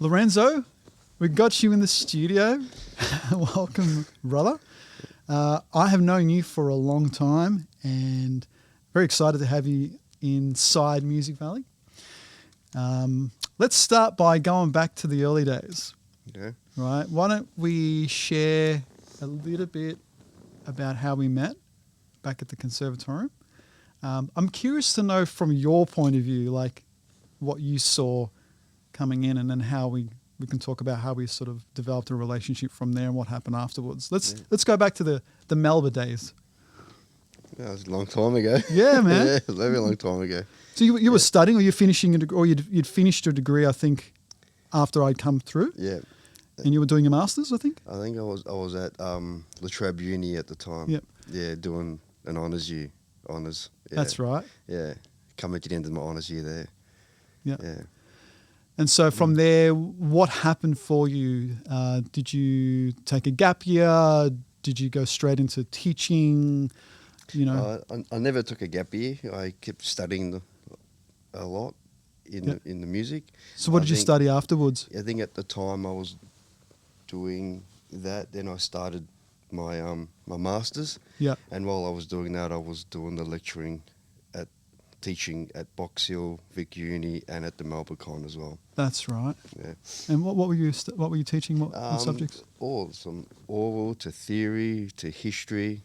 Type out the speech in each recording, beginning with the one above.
Lorenzo, we got you in the studio. Welcome, brother. I have known you for a long time and very excited to have you inside Music Valley. Let's start by going back to the early days. Okay. Right? Why don't we share a little bit about how we met back at the conservatorium? I'm curious to know from your point of view, like what you saw coming in, and then how we can talk about how we sort of developed a relationship from there and what happened afterwards. Let's go back to the Melba days. That was a long time ago. Yeah, man. Yeah, a very long time ago. So you were studying, or you're finishing a degree, or you'd finished your degree, I think, after I'd come through. Yeah. And you were doing a master's, I think. I think I was at Latrobe Uni at the time. Yep. Yeah, doing an honours year. Honours. Yeah. That's right. Yeah. Coming to the end of my honours year there. Yep. Yeah. And so from there, what happened for you? Did you take a gap year? Did you go straight into teaching? You know, I never took a gap year. I kept studying a lot in the music. So what did you study afterwards? I think at the time I was doing that. Then I started my my masters. Yeah. And while I was doing that, I was doing the lecturing teaching at Box Hill, Vic Uni, and at the Melbourne Con as well. That's right. Yeah. And what were you teaching? What subjects? All from oral to theory to history,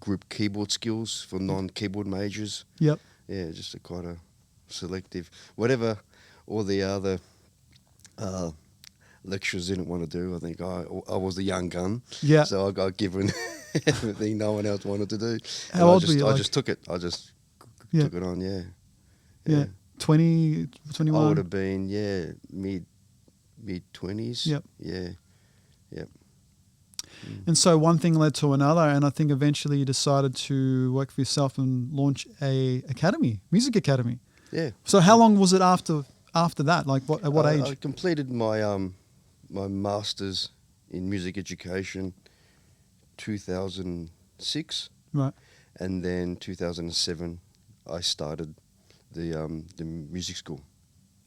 group keyboard skills for non-keyboard majors. Yep. Yeah, just quite a selective. Whatever all the other lecturers didn't want to do, I think I was the young gun. Yeah. So I got given everything no one else wanted to do. How old were you? I just took it. I just took it on, yeah. Yeah. 20, 21? I would have been, mid-20s. Yep. Yeah. Yep. And so one thing led to another, and I think eventually you decided to work for yourself and launch a music academy. Yeah. So how long was it after that? Like at what age? I completed my my masters in music education 2006. Right. And then 2007 I started the music school.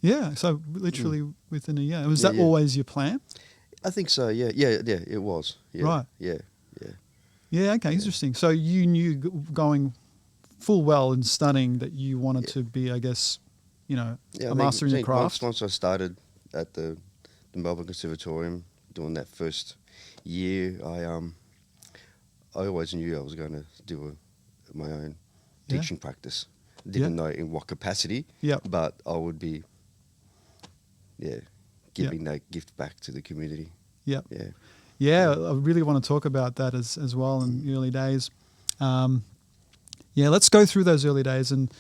Yeah, so literally within a year. Was that always your plan? I think so, yeah, it was. Yeah, right. Yeah. Yeah, okay, interesting. So you knew going full well in studying that you wanted to be, I guess, a master in your craft. Once I started at the Melbourne Conservatorium doing that first year, I always knew I was going to do my own teaching practice. Didn't know in what capacity, but I would be, giving that gift back to the community. Yeah. Yeah. Yeah, I really want to talk about that as well in the early days. Let's go through those early days and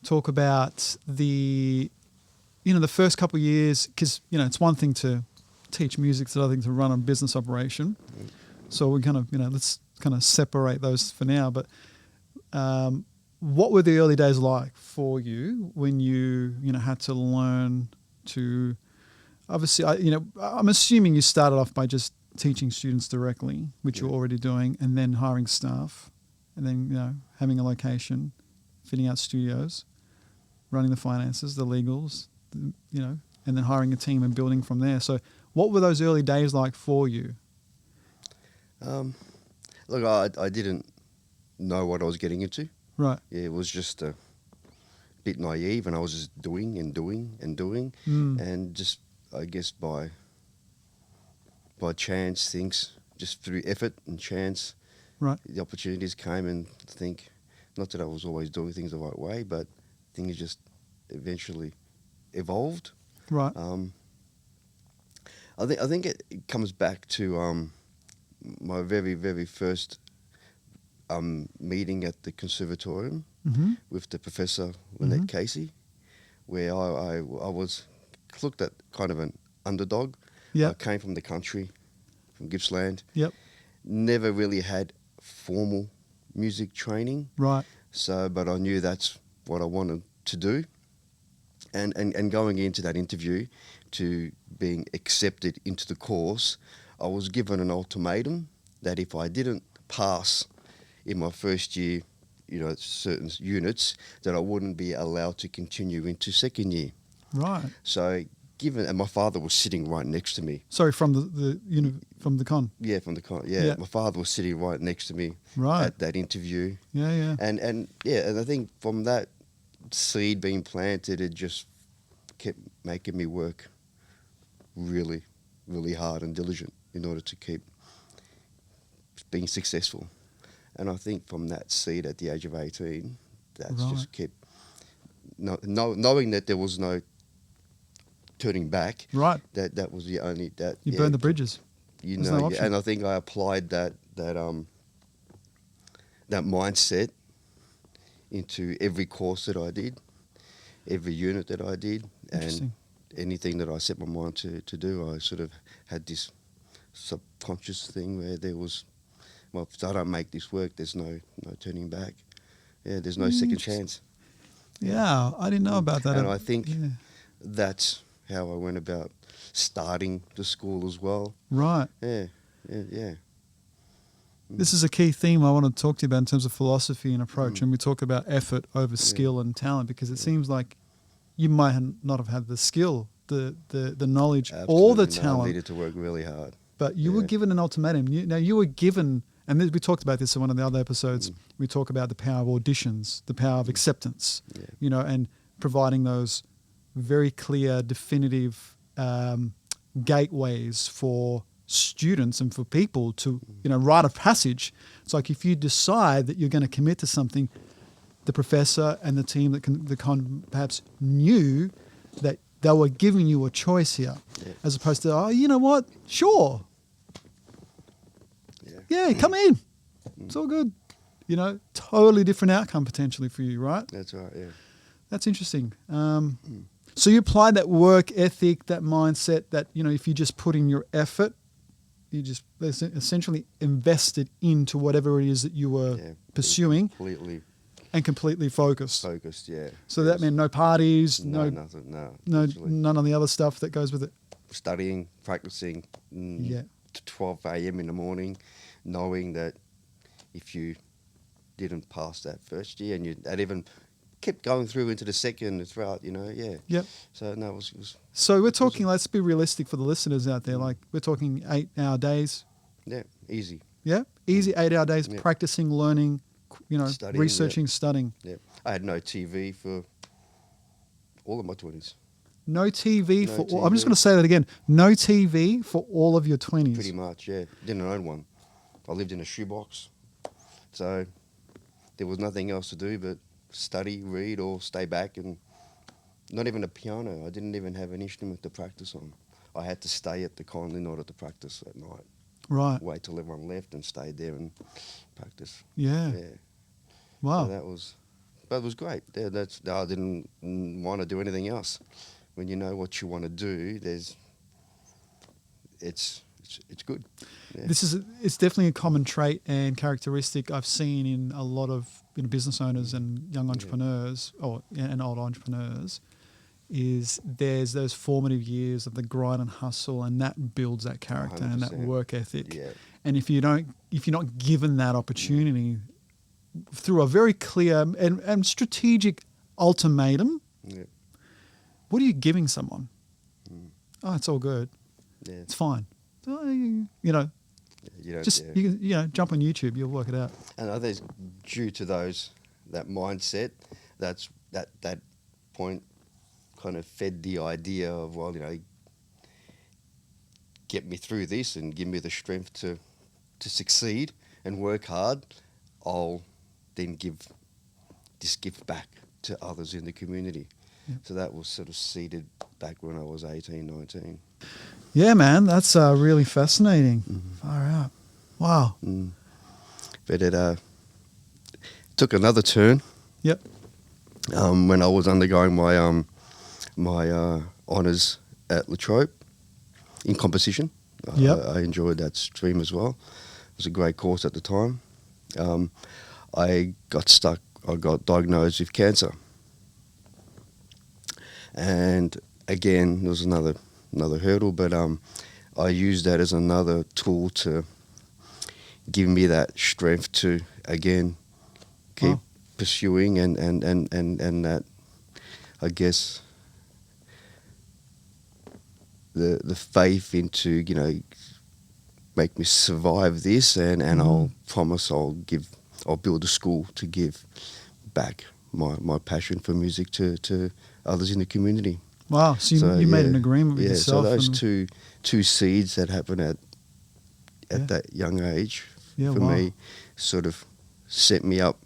talk about the first couple of years, because, it's one thing to teach music, it's another thing to run a business operation. So we kind of, let's kind of separate those for now. But what were the early days like for you when you, had to learn to, obviously, I'm assuming you started off by just teaching students directly, which you're already doing, and then hiring staff, and then, having a location, fitting out studios, running the finances, the legals, and then hiring a team and building from there. So what were those early days like for you? Look, I didn't know what I was getting into. Right. Yeah, it was just a bit naive, and I was just doing and doing and doing, and just, I guess, by chance, things, just through effort and chance, right, the opportunities came, and I think, not that I was always doing things the right way, but things just eventually evolved. Right. I think it comes back to my very, very first meeting at the conservatorium with the professor, Lynette Casey, where I was looked at kind of an underdog. Yep. I came from the country, from Gippsland. Yep. Never really had formal music training. Right. But I knew that's what I wanted to do. And going into that interview to being accepted into the course, I was given an ultimatum that if I didn't pass in my first year, certain units, that I wouldn't be allowed to continue into second year. Right. So given, and my father was sitting right next to me. Sorry, from from the con. Yeah, from the con. Yeah, Yeah. my father was sitting right next to me Right. at that interview. Yeah, yeah. And I think from that seed being planted, it just kept making me work really, really hard and diligent in order to keep being successful. And I think from that seed at the age of 18, that's Right. just kept knowing that there was no turning back. Right. That was the only that You burned the bridges. You There's know, no option. and I think I applied that mindset into every course that I did, every unit that I did, and Interesting. anything that I set my mind to do. I sort of had this subconscious thing where there was, well, if I don't make this work, there's no turning back. Yeah, there's no second chance. Yeah, I didn't know about that. And I think Yeah. that's how I went about starting the school as well. Right. Yeah. This is a key theme I want to talk to you about in terms of philosophy and approach. And we talk about effort over skill and talent, because it seems like you might not have had the skill, the knowledge, or the Absolutely. No, I talent, needed to work really hard. but you were given an ultimatum. You were given, and we talked about this in one of the other episodes. We talk about the power of auditions, the power of acceptance, and providing those very clear, definitive gateways for students and for people to, rite of passage. It's like if you decide that you're going to commit to something, the professor and the team that perhaps knew that they were giving you a choice here, as opposed to, oh, you know what? Sure. Yeah, come in. It's all good. Totally different outcome potentially for you, right? That's right, yeah. That's interesting. So you applied that work ethic, that mindset that, if you just put in your effort, you just essentially invested into whatever it is that you were pursuing. Completely focused. Yeah. So that meant no parties, nothing, none of the other stuff that goes with it. Studying, practicing, to 12 a.m. in the morning, knowing that if you didn't pass that first year and even kept going through into the second throughout, Yep. So no, it was. So we're talking. Let's be realistic for the listeners out there. Like we're talking 8-hour days. Yeah, easy. Yeah, easy 8-hour days, Yeah. practicing, learning, Studying, researching, studying. Yeah, I had no TV for all of my 20s. No TV No for. TV. I'm just going to say that again. No TV for all of your 20s. Pretty much, yeah. Didn't own one. I lived in a shoebox, so there was nothing else to do but study, read, or stay back, and not even a piano. I didn't even have an instrument to practice on. I had to stay at the con in order to practice at night. Right. Wait till everyone left and stay there and practice. Yeah. Wow. So but it was great. Yeah, I didn't want to do anything else. When you know what you want to do, it's good. Yeah. It's definitely a common trait and characteristic I've seen in a lot of business owners and young entrepreneurs and old entrepreneurs. Is there's those formative years of the grind and hustle, and that builds that character 100%. and that work ethic. Yeah. And if you're not given that opportunity through a very clear and strategic ultimatum, what are you giving someone? Oh, it's all good. Yeah. It's fine. You don't, You can jump on YouTube, you'll work it out. And I think due to that mindset, that point kind of fed the idea of, well, get me through this and give me the strength to succeed and work hard. I'll then give this gift back to others in the community. Yeah. So that was sort of seeded back when I was 18, 19. Yeah, man, that's really fascinating. Far out. Wow. But it took another turn. Yep. When I was undergoing my honours at La Trobe in composition. Yep. I enjoyed that stream as well. It was a great course at the time. I got diagnosed with cancer. And again, there was another hurdle, but I used that as another tool to give me that strength to, again, keep pursuing and that, I guess, the faith into, you know, make me survive this, and I'll promise I'll build a school to give back my passion for music to others in the community. Wow. So you made an agreement with yourself. So those two seeds that happen at Yeah. that young age Yeah, for me sort of set me up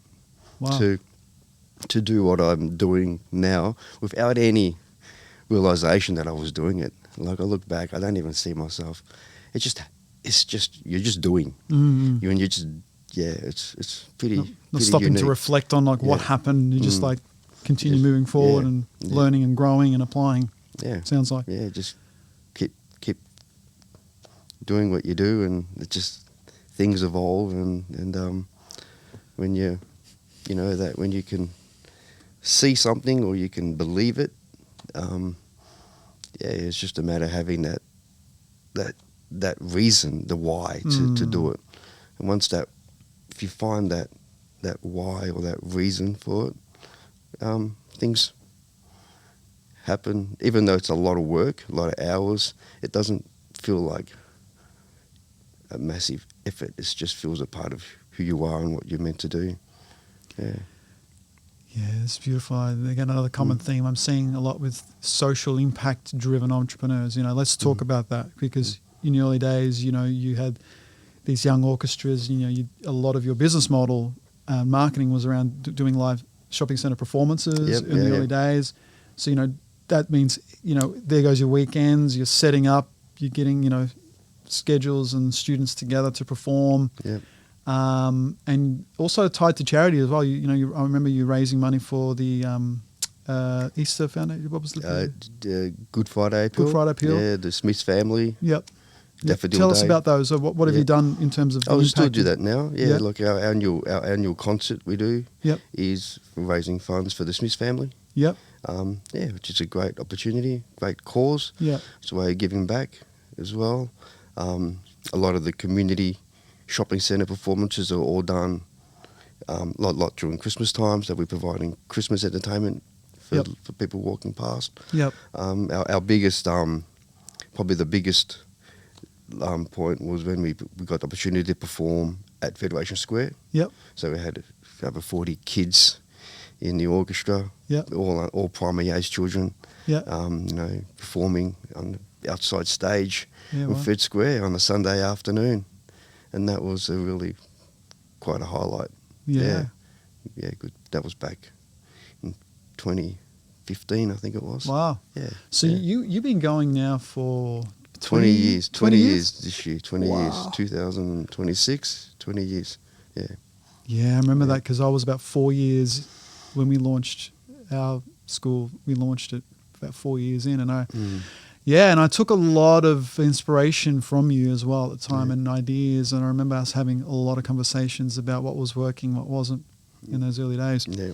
Wow. to do what I'm doing now without any realization that I was doing it. Like, I look back, I don't even see myself. It's just you're just doing. Mm-hmm. You just it's pretty Not pretty stopping unique. to reflect on like what Yeah. happened. You just like continue Just- moving forward yeah. and Yeah. learning and growing and applying. Yeah, Sounds like. yeah, just keep doing what you do, and it just things evolve, and when you know that when you can see something or you can believe it, it's just a matter of having that reason, the why to do it. And once if you find that why or that reason for it, things happen. Even though it's a lot of work, a lot of hours, it doesn't feel like a massive effort. It just feels a part of who you are and what you're meant to do. Yeah. Yeah, it's beautiful. Again, another common theme I'm seeing a lot with social impact driven entrepreneurs. You know, let's talk about that, because in the early days, you know, you had these young orchestras, you know, a lot of your business model marketing was around doing live shopping center performances in the early days. So, you know, that means, you know, there goes your weekends, you're setting up, you're getting, you know, schedules and students together to perform. Yep. And also tied to charity as well. I remember you raising money for the Easter Foundation. What was it? Good Friday Appeal. Good Friday Appeal. Yeah, the Smiths family. Yep. Daffodil Tell us Day. about those. So what have you done in terms of the We still impact? do that now. Yeah, Yep. like our annual concert we do Yep. is raising funds for the Smiths family. Yep. Which is a great opportunity, great cause. Yep. It's a way of giving back as well. A lot of the community shopping centre performances are all done lot during Christmas time, so we're providing Christmas entertainment for people walking past. Yep. Our biggest, probably the biggest point was when we got the opportunity to perform at Federation Square. Yep. So we had over 40 kids in the orchestra, Yep. all primary age children, Yep. performing on the outside stage Yeah, on wow. Fed Square on a Sunday afternoon. And that was really quite a highlight. Yeah. Yeah, good. That was back in 2015, I think it was. Wow. Yeah. So yeah. you've been going now for 20 years. 20 years this year. 20 Wow. years. 2026. 20 years. Yeah. Yeah, I remember that because I was about 4 years when we launched our school. We launched it about 4 years in, and I took a lot of inspiration from you as well at the time and ideas. And I remember us having a lot of conversations about what was working, what wasn't in those early days. Yeah.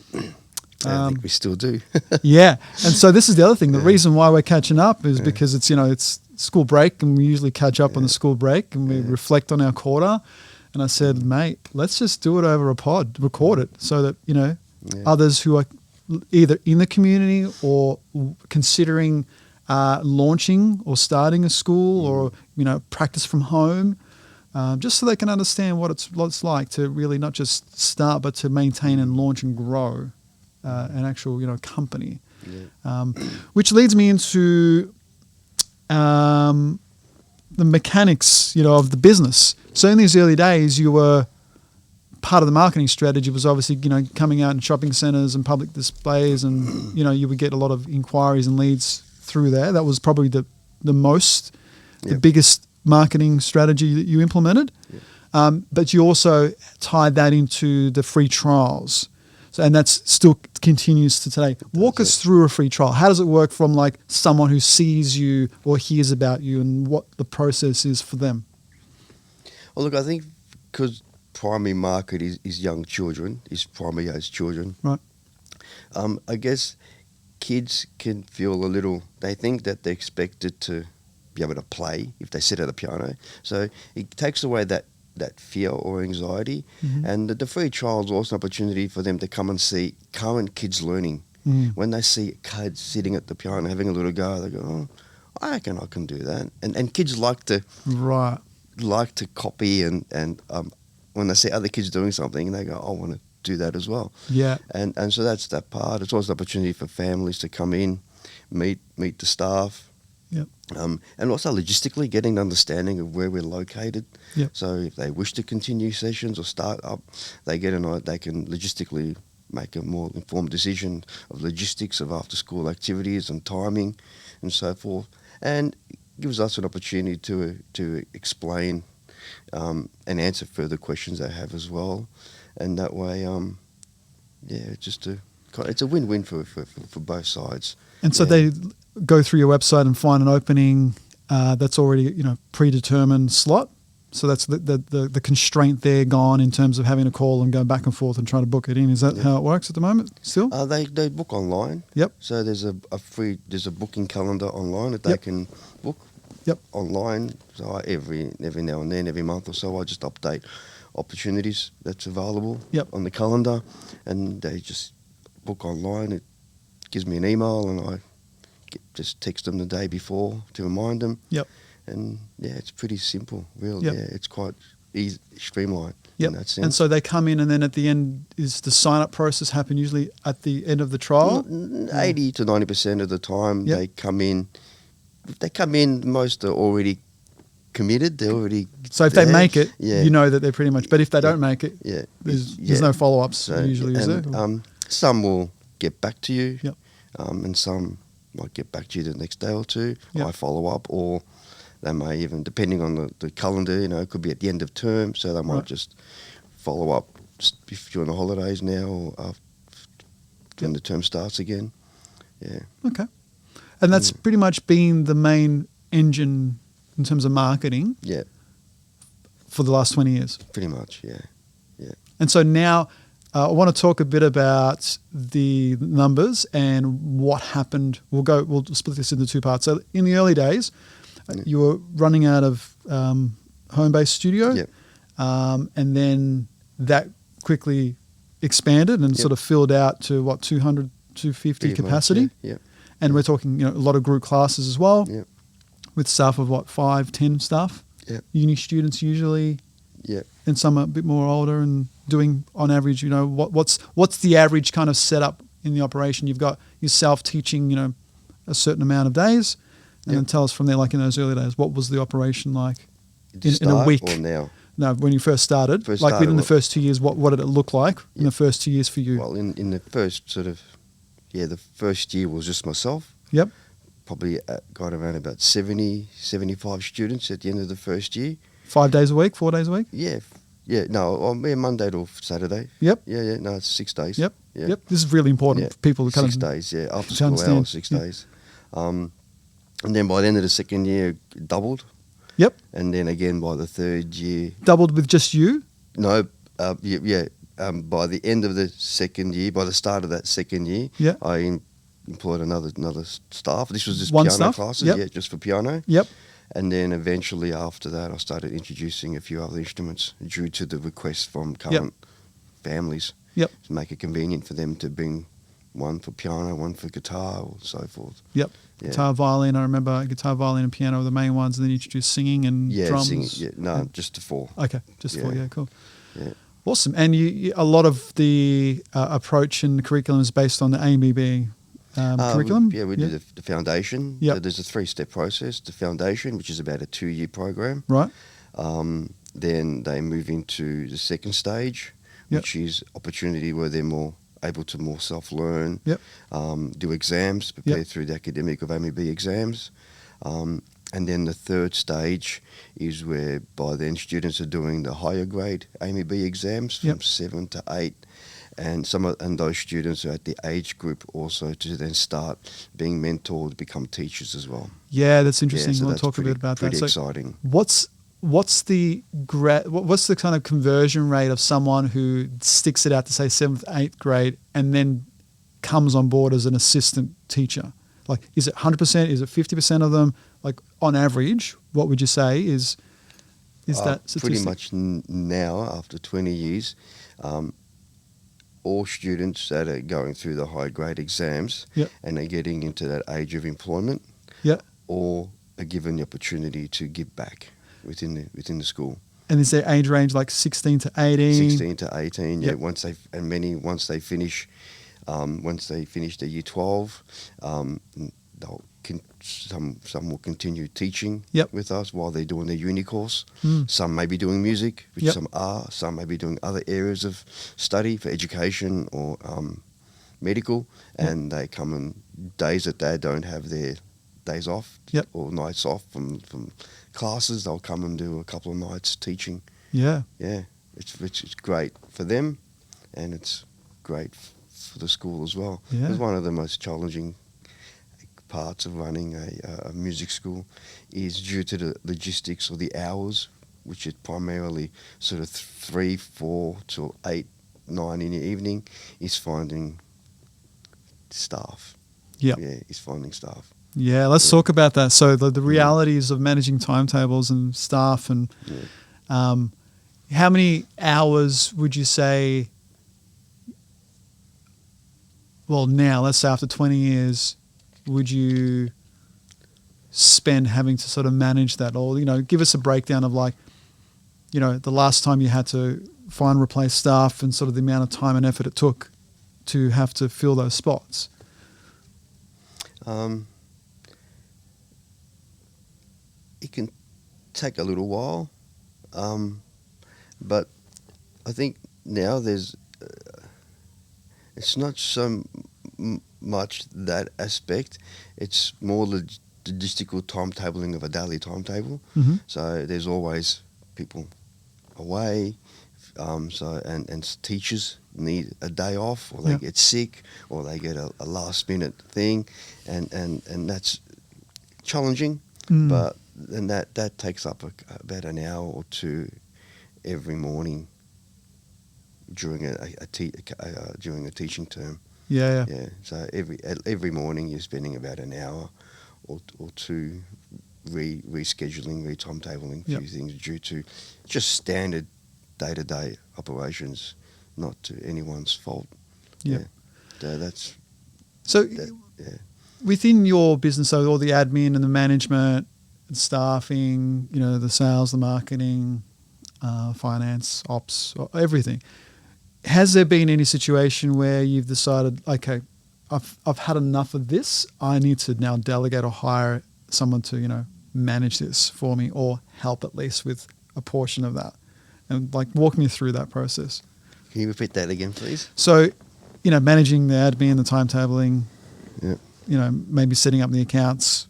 I think we still do. Yeah, and so this is the other thing. The reason why we're catching up is because it's school break, and we usually catch up on the school break, and we reflect on our quarter. And I said, mate, let's just do it over a pod, record it, so that others who are either in the community or considering launching or starting a school or practice from home, just so they can understand what it's like to really not just start but to maintain and launch and grow an actual company. Which leads me into the mechanics of the business. So in these early days, you were part of the marketing strategy was obviously coming out in shopping centers and public displays, and you would get a lot of inquiries and leads through there. That was probably the biggest marketing strategy that you implemented. But you also tied that into the free trials. So, and that's still continues to today. Walk us through a free trial. How does it work from like someone who sees you or hears about you, and what the process is for them? Well, look, I think because primary market is young children, is primary age children. Right. I guess kids can feel a little, they think that they're expected to be able to play if they sit at a piano. So it takes away that fear or anxiety. And the free trial is also an opportunity for them to come and see current kids learning. When they see kids sitting at the piano having a little go, they go, oh, I reckon I can do that. And kids like to copy and when they see other kids doing something, they go, I want to do that as well. Yeah. And so that's that part. It's also an opportunity for families to come in, meet the staff. Yep. And also logistically getting an understanding of where we're located. Yep. So if they wish to continue sessions or start up, they can logistically make a more informed decision of logistics of after school activities and timing and so forth. And it gives us an opportunity to explain and answer further questions they have as well. And that way, it's a win-win for both sides. And so they go through your website and find an opening that's already, predetermined slot. So that's the constraint there gone in terms of having to call and go back and forth and try to book it in. Is that how it works at the moment still? They book online. Yep. So there's a booking calendar online that they can book. Yep. Online. So every now and then, every month or so, I just update opportunities that's available on the calendar, and they just book online. It gives me an email, and I just text them the day before to remind them. Yep. And it's pretty simple, really. Yep. Yeah, it's quite easy, streamlined Yep. in that sense. And so they come in, and then at the end, is the sign-up process happen usually at the end of the trial? 80 to 90% of the time they come in. If they come in, most are already committed. They're already So if there. they make it, Yeah. you know that they're pretty much. But if they don't make it, Yeah. there's no follow-ups usually, is there? Some will get back to you, Yep. and some might get back to you the next day or two. Yep. I follow up, or they may even, depending on the calendar, it could be at the end of term, so they might just follow up if during the holidays now or after, when the term starts again. Yeah. Okay. And that's pretty much been the main engine in terms of marketing for the last 20 years. Pretty much, yeah. And so now I want to talk a bit about the numbers and what happened. We'll split this into two parts. So in the early days, you were running out of home-based studio, and then that quickly expanded and sort of filled out to 200, 250 Pretty capacity. much, yeah. And we're talking a lot of group classes as well, with staff of 5, 10 staff. Uni students usually. And some are a bit more older and doing on average, what's the average kind of setup in the operation? You've got yourself teaching, a certain amount of days, and then tell us from there, like in those early days, what was the operation like in a week? Or now? No, when you first started, within the first 2 years, what did it look like in the first 2 years for you? Well, in the first the first year was just myself. Yep. Probably got around about 70, 75 students at the end of the first year. 5 days a week, 4 days a week? Monday to Saturday. Yep. No, it's 6 days. Yep. This is really important for people to kind 6 of 6 days, after school hours, 6 days. And then by the end of the second year, it doubled. Yep. And then again by the third year. Doubled with just you? No, by the end of the second year, by the start of that second year, I employed another staff. This was just piano classes, just for piano. Yep. And then eventually after that, I started introducing a few other instruments due to the requests from current families to make it convenient for them to bring one for piano, one for guitar, or so forth. Yep. Guitar, violin. I remember guitar, violin, and piano were the main ones. And then you introduced singing and drums. Singing. No, just the four. Okay, just four. Yeah, cool. Yeah. Awesome. And a lot of the approach and curriculum is based on the AMBB curriculum? We do the foundation. Yep. So there's a 3-step process. The foundation, which is about a 2-year program. Right. Then they move into the second stage, which is opportunity where they're more able to more self-learn, do exams, prepare through the academic of AMB exams. And then the third stage is where by then students are doing the higher grade AMB exams from 7 to 8. And those students are at the age group also to then start being mentored, become teachers as well. Yeah, that's interesting. So we'll talk a bit about that. Pretty exciting. What's the kind of conversion rate of someone who sticks it out to say 7th, 8th grade and then comes on board as an assistant teacher? Like, is it 100%? Is it 50% of them? Like, on average, what would you say is that statistic? Pretty much now, after 20 years, all students that are going through the high grade exams and are getting into that age of employment, or are given the opportunity to give back within the school. And is there age range like 16 to 18? 16 to 18. Yep. Yeah. Once they finish their year 12, some will continue teaching Yep. with us while they're doing their uni course. Mm. Some may be doing music, which Yep. some are. Some may be doing other areas of study for education or medical, and they come on days that they don't have their days off Yep. or nights off from classes. They'll come and do a couple of nights teaching. Yeah. Yeah, it's great for them, and it's great for the school as well. Yeah. It's one of the most challenging parts of running a music school is due to the logistics or the hours, which is primarily sort of 3, 4 till 8, 9 in the evening, is finding staff. Yep. Yeah, is finding staff. Yeah, let's talk about that. So the realities of managing timetables and staff, and how many hours would you say, well, now, let's say after 20 years, would you spend having to sort of manage that? Or, give us a breakdown of like, the last time you had to find, replace staff and sort of the amount of time and effort it took to have to fill those spots. It can take a little while, but I think now there's it's not so much that aspect. It's more the logistical timetabling of a daily timetable. Mm-hmm. So there's always people away, and teachers need a day off, or they get sick, or they get a last minute thing, and that's challenging. But then that takes up about an hour or two every morning during during a teaching term. Yeah. Yeah. So every morning you're spending about an hour or two rescheduling, retimetabbling a few things due to just standard day-to-day operations, not to anyone's fault. Yep. Yeah. Within your business, so all the admin and the management and staffing, the sales, the marketing, finance, ops, everything, has there been any situation where you've decided, okay, I've had enough of this, I need to now delegate or hire someone to, manage this for me, or help at least with a portion of that? And like, walk me through that process. Can you repeat that again, please? So, managing the admin, the timetabling, Yeah. Maybe setting up the accounts,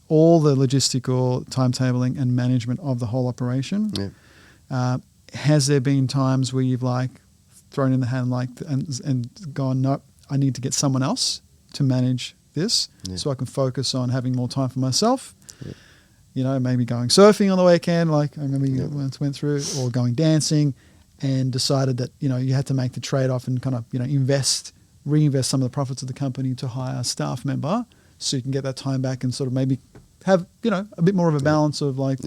all the logistical timetabling and management of the whole operation. Yeah. Has there been times where you've like thrown in the hand and gone, no, I need to get someone else to manage this so I can focus on having more time for myself? Yeah. Maybe going surfing on the weekend, like I remember you went through, or going dancing, and decided that, you had to make the trade-off and kind of, reinvest some of the profits of the company to hire a staff member so you can get that time back and sort of maybe have, a bit more of a balance of like,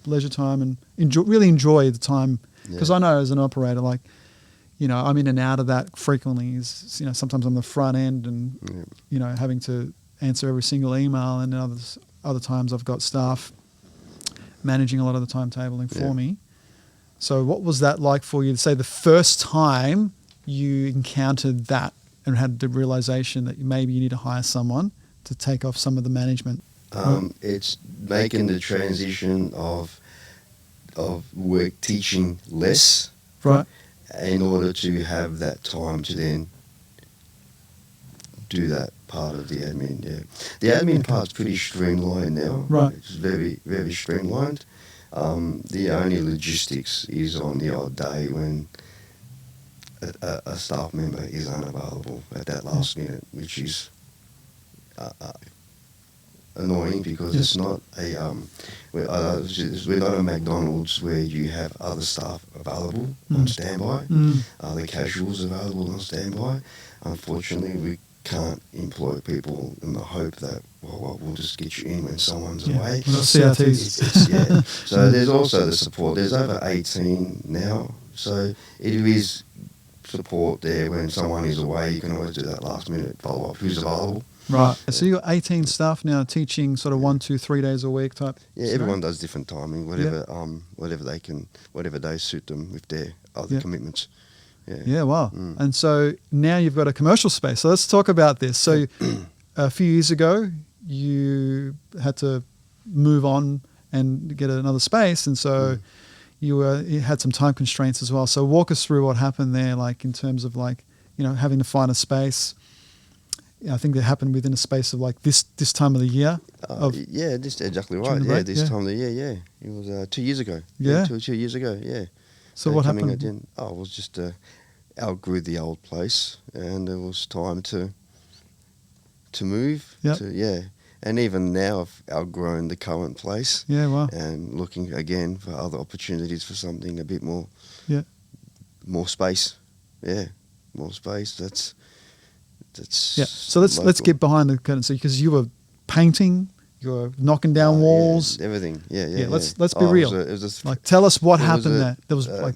leisure time and really enjoy the time. Because I know as an operator, like, I'm in and out of that frequently. Sometimes I'm the front end and, having to answer every single email, and other times I've got staff managing a lot of the timetabling for me. So what was that like for you to say the first time you encountered that and had the realization that maybe you need to hire someone to take off some of the management? It's making the transition of work teaching less, right, in order to have that time to then do that part of the admin. Yeah, the admin part's pretty streamlined now. Right, it's very, very streamlined. The only logistics is on the odd day when a staff member is unavailable at that last minute, which is annoying, because it's not we're not a McDonald's where you have other staff available on standby, other casuals available on standby. Unfortunately, we can't employ people in the hope that we'll just get you in when someone's away. CRTs. So there's also the support. There's over 18 now, so it is support there when someone is away. You can always do that last minute follow up. Who's available? Right. So you got 18 staff now teaching sort of 1, 2, 3 days a week type. Yeah, scenario? everyone does different timing, whatever they can, whatever days suit them with their other commitments. Yeah. Yeah, wow. And so now you've got a commercial space. So let's talk about this. So a few years ago, you had to move on and get another space. And so you had some time constraints as well. So walk us through what happened there, like in terms of like, having to find a space. I think that happened within a space of like this time of the year. Yeah, this exactly during right. the Yeah, break, this time of the year. Yeah, it was 2 years ago. Yeah. 2 years ago. Yeah. So what coming happened? Again, it was just outgrew the old place, and it was time to move. Yep. And even now I've outgrown the current place. Yeah, wow. And looking again for other opportunities for something a bit more. Yeah. More space. Yeah, more space. That's. Yeah. So let's get behind the curtain. So because you were painting, you were knocking down walls, everything. Yeah. Let's be real. It was like, tell us what happened there. There was like,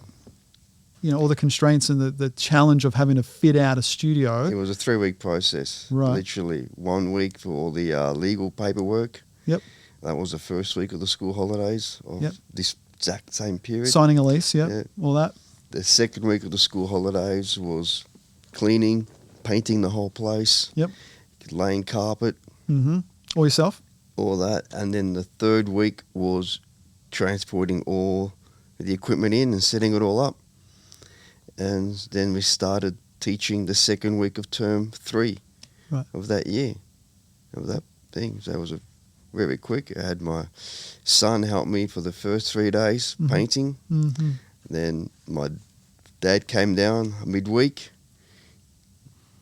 all the constraints and the challenge of having to fit out a studio. It was a 3-week process. Right. Literally 1 week for all the legal paperwork. Yep. That was the first week of the school holidays of this exact same period. Signing a lease. Yep. Yeah. All that. The second week of the school holidays was cleaning, painting the whole place. Yep. Laying carpet. Mm-hmm. All yourself. All that. And then the third week was transporting all the equipment in and setting it all up. And then we started teaching the second week of term 3 of that year, of that thing. So it was very quick. I had my son help me for the first 3 days painting. Mm-hmm. Then my dad came down midweek,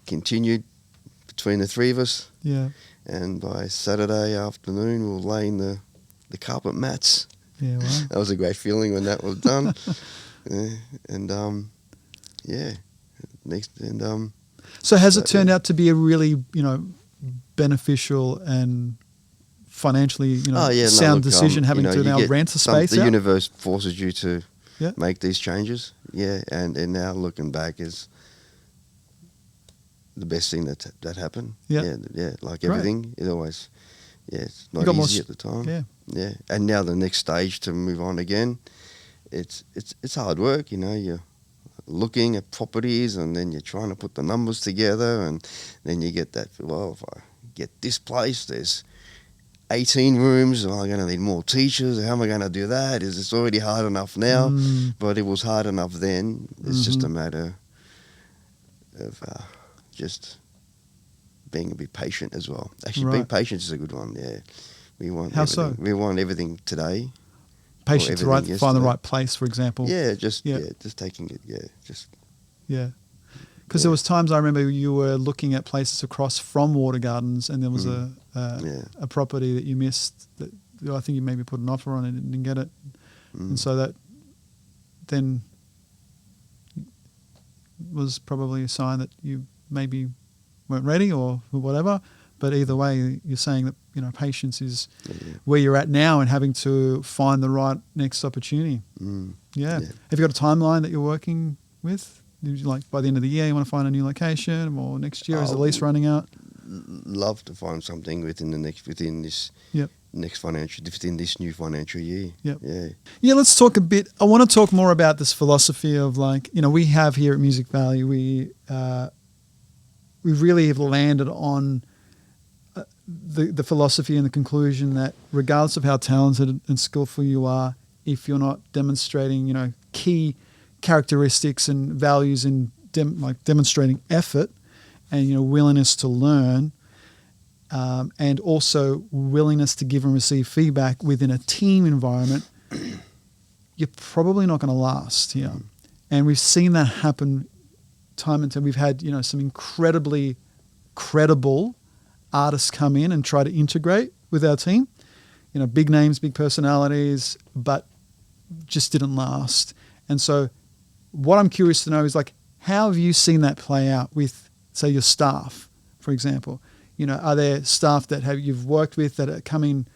continued between the three of us. Yeah. And by Saturday afternoon, we were laying the carpet mats. Yeah, wow. That was a great feeling when that was done. So has it turned out to be a really, beneficial and financially, sound decision having to now rent a space The out? universe forces you to make these changes. Yeah, and now looking back is the best thing that happened. Yeah. Yeah, like everything, it always, it's not got more easy at the time. Yeah. Yeah, and now the next stage to move on again, it's hard work, you're looking at properties and then you're trying to put the numbers together and then you get that, well, if I get this place, there's 18 rooms, am I going to need more teachers? How am I going to do that? Is it's already hard enough now? But it was hard enough then. It's just a matter of just being a bit patient as well. Actually, being patient is a good one, yeah. We want How everything. so? We want everything today. Patience, right? Find the right place, for example. Yeah, just taking it. Yeah, just. Yeah, because there was times I remember you were looking at places across from Water Gardens, and there was a property that you missed. That I think you maybe put an offer on it and didn't get it, and so that then was probably a sign that you maybe weren't ready or whatever. But either way, you're saying that patience is where you're at now and having to find the right next opportunity. Yeah. Have you got a timeline that you're working with? Like by the end of the year, you want to find a new location, or next year is the lease running out? Love to find something within this new financial year. Yeah. Let's talk a bit. I want to talk more about this philosophy of we have here at Music Valley. We really have landed on the philosophy and the conclusion that regardless of how talented and skillful you are, if you're not demonstrating, key characteristics and values in demonstrating effort and, willingness to learn, and also willingness to give and receive feedback within a team environment, you're probably not going to last here. And we've seen that happen time and time. We've had, some incredibly credible artists come in and try to integrate with our team, big names, big personalities, but just didn't last. And so what I'm curious to know is how have you seen that play out with, say, your staff, for example? Are there staff that you've worked with that are coming,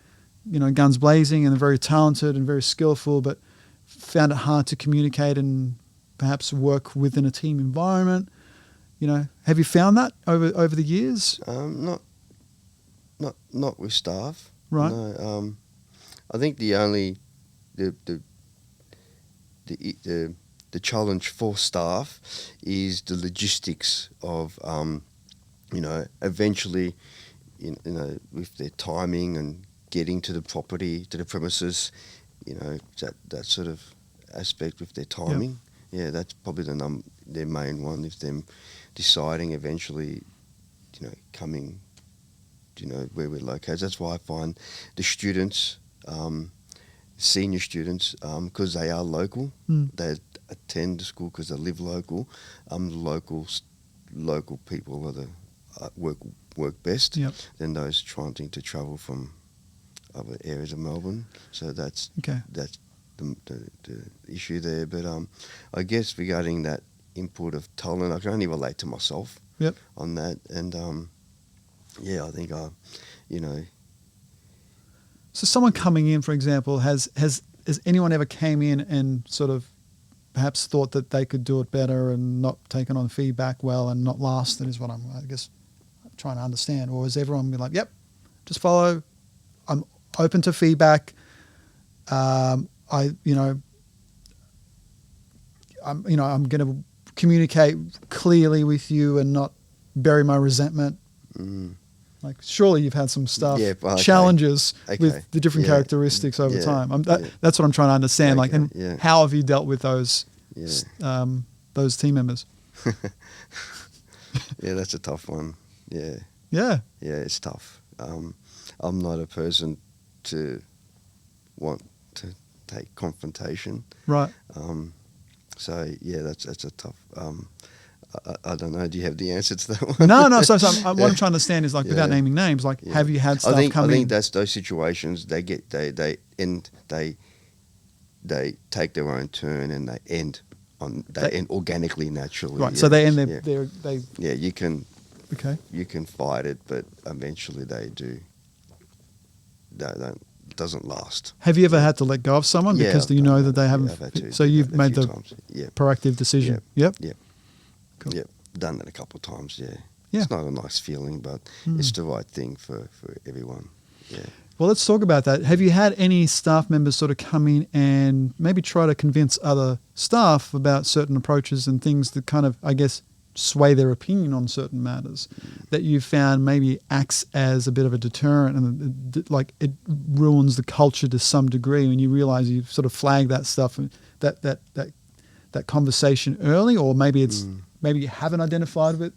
guns blazing and are very talented and very skillful, but found it hard to communicate and perhaps work within a team environment? Have you found that over the years? Not with staff. Right. No. I think the only the challenge for staff is the logistics of eventually with their timing and getting to the property, to the premises, that sort of aspect with their timing. Yeah, that's probably their main one, is them deciding eventually, coming, where we're located. That's why I find the students, senior students, because they are local, they attend the school because they live local. Local people are the work best than those trying to travel from other areas of Melbourne. So that's the issue there. But I guess regarding that input of talent, I can only relate to myself on that. And I think So someone coming in, for example, has anyone ever came in and sort of perhaps thought that they could do it better and not taken on feedback well and not lasted, is what I'm, I guess, trying to understand? Or has everyone been like, yep, just follow, I'm open to feedback, I'm going to communicate clearly with you and not bury my resentment? Like, surely you've had some stuff, challenges with the different characteristics over time. That's what I'm trying to understand. How have you dealt with those team members? Yeah, that's a tough one. Yeah. Yeah. Yeah, it's tough. I'm not a person to want to take confrontation. Right. So yeah, that's a tough. I don't know. Do you have the answer to that one? No. So what I'm trying to understand is, like, without naming names, like, have you had stuff come in? I think that's those situations. They take their own turn and they end organically, naturally. Right. So they end their. Yeah, you can. Okay. You can fight it, but eventually they do. It doesn't last. Have you ever had to let go of someone because you know that they haven't? I've had to. So you've made the proactive decision. Yep. Cool. Yep. Done that a couple of times. Yeah. Yeah. It's not a nice feeling, but it's the right thing for everyone. Yeah. Well, let's talk about that. Have you had any staff members sort of come in and maybe try to convince other staff about certain approaches and things that kind of, I guess, sway their opinion on certain matters that you found maybe acts as a bit of a deterrent and like it ruins the culture to some degree when you realize you've sort of flagged that stuff and that conversation early, or maybe it's maybe you haven't identified with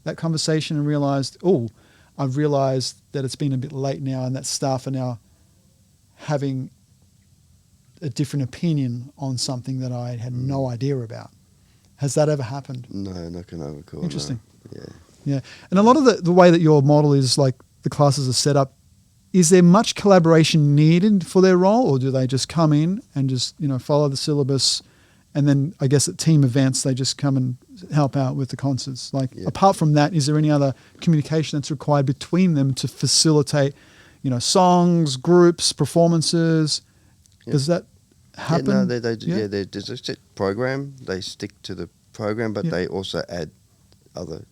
that conversation and realized, I've realized that it's been a bit late now and that staff are now having a different opinion on something that I had no idea about. Has that ever happened? No, not can I recall. Interesting. No. Yeah. And a lot of the way that your model is, like, the classes are set up, is there much collaboration needed for their role, or do they just come in and just, follow the syllabus, and then I guess at team events they just come and help out with the concerts? Like, apart from that, is there any other communication that's required between them to facilitate, songs, groups, performances? Does that happen? Yeah, no, they do. Yeah, there's a set program. They stick to the program, but they also add other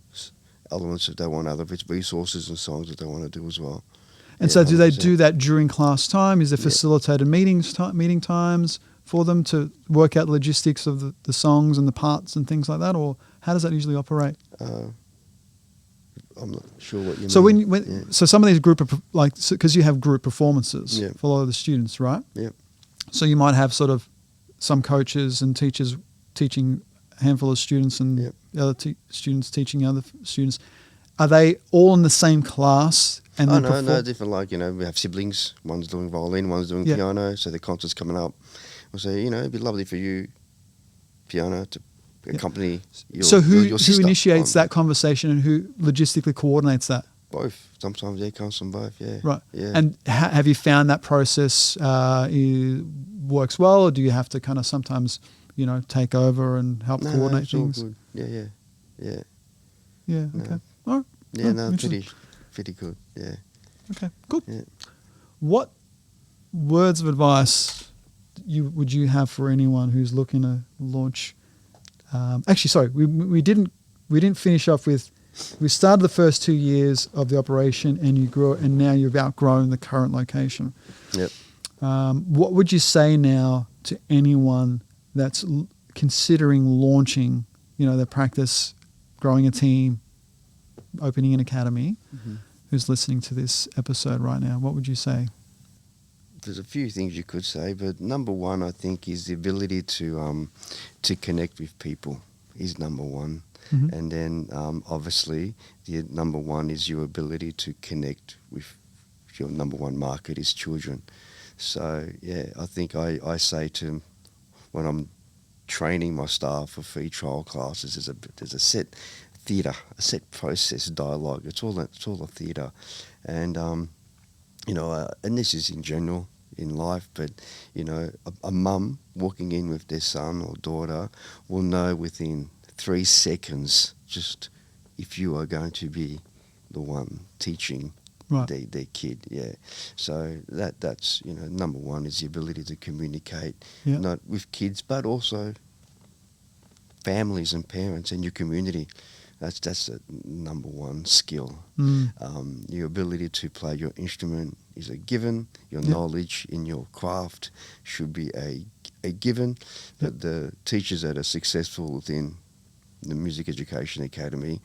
elements if they want, other resources and songs that they want to do as well. And so do they do that during class time? Is there facilitated meeting times for them to work out the logistics of the songs and the parts and things like that? Or how does that usually operate? I'm not sure what you so mean. So some of these because you have group performances for a lot of the students, right? Yeah. So you might have sort of some coaches and teachers teaching a handful of students and the other students teaching other students. Are they all in the same class? And no, different. Like, we have siblings. One's doing violin, one's doing piano. So the concert's coming up. We'll say, it'd be lovely for you, piano, to accompany your So who on initiates that conversation and who logistically coordinates that? Both. Sometimes it comes from both, yeah. Right. Yeah. And have you found that process works well, or do you have to kind of sometimes, take over and help coordinate it's things? all good. Yeah. Yeah, okay. All right. Yeah, pretty good, yeah. Okay, good. Yeah. What words of advice would you have for anyone who's looking to launch? Actually, sorry, we didn't finish off with we started the first 2 years of the operation and you grew, and now you've outgrown the current location. Yep. What would you say now to anyone that's considering launching, their practice, growing a team, opening an academy, who's listening to this episode right now? What would you say? There's a few things you could say, but number one, I think, is the ability to connect with people is number one. Mm-hmm. And then obviously the number one is your ability to connect with your number one market is children. So yeah, I think I say to when I'm training my staff for free trial classes, there's a set theatre, a set process, dialogue. It's all a theatre, and and this is in general in life, but a mum walking in with their son or daughter will know within 3 seconds just if you are going to be the one teaching their kid. Yeah, so that's number one is the ability to communicate, not with kids but also families and parents and your community. That's the number one skill. Your ability to play your instrument is a given. Your knowledge in your craft should be a given. But the teachers that are successful within the Music Education Academy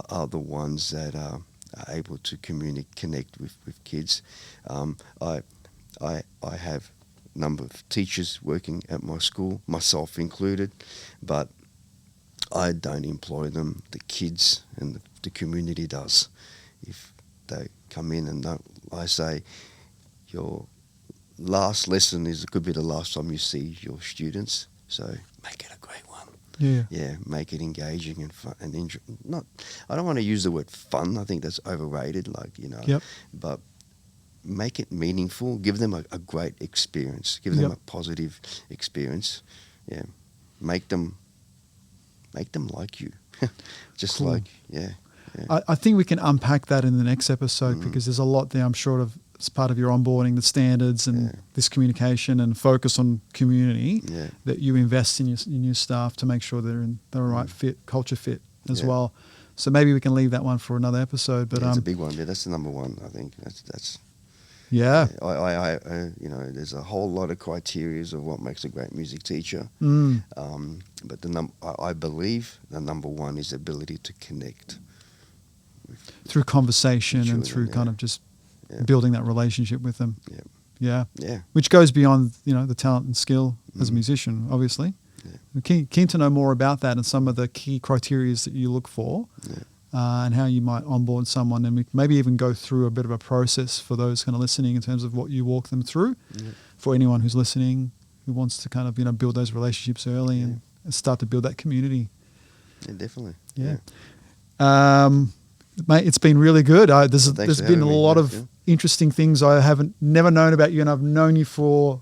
are the ones that are able to connect with kids. I have a number of teachers working at my school, myself included, but I don't employ them. The kids and the community does. If they come in and I say, your last lesson could be the last time you see your students. So make it a great one. Yeah, make it engaging and fun and I don't want to use the word fun. I think that's overrated. But make it meaningful. Give them a great experience. Give them a positive experience. Yeah, make them like you. Just cool. Yeah. I think we can unpack that in the next episode because there's a lot there, I'm sure, of as part of your onboarding, the standards and this communication and focus on community that you invest in your staff to make sure they're in the right fit, culture fit as well. So maybe we can leave that one for another episode. But it's a big one. Yeah, that's the number one. I think that's. Yeah. I there's a whole lot of criteria of what makes a great music teacher. But I believe the number one is the ability to connect through conversation children, and through kind of just building that relationship with them. Yeah. Which goes beyond the talent and skill as a musician, obviously. I'm keen to know more about that and some of the key criteria that you look for. And how you might onboard someone, and we maybe even go through a bit of a process for those kind of listening in terms of what you walk them through. For anyone who's listening who wants to kind of build those relationships early and start to build that community. Yeah, definitely. Mate, it's been really good. There's been a lot of interesting things I haven't never known about you, and I've known you for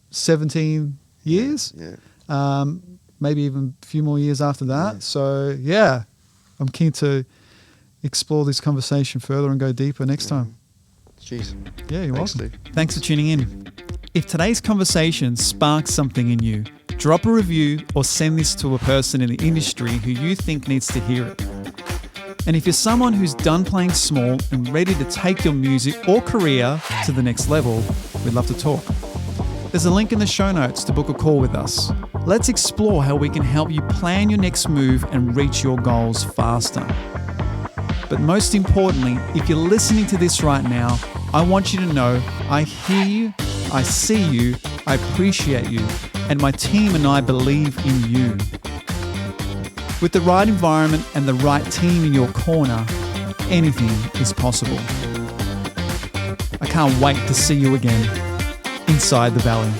17 years. Maybe even a few more years after that. So I'm keen to explore this conversation further and go deeper next time. Cheers. Yeah, you're welcome. Steve. Thanks for tuning in. If today's conversation sparks something in you, drop a review or send this to a person in the industry who you think needs to hear it. And if you're someone who's done playing small and ready to take your music or career to the next level, we'd love to talk. There's a link in the show notes to book a call with us. Let's explore how we can help you plan your next move and reach your goals faster. But most importantly, if you're listening to this right now, I want you to know I hear you, I see you, I appreciate you, and my team and I believe in you. With the right environment and the right team in your corner, anything is possible. I can't wait to see you again inside the valley.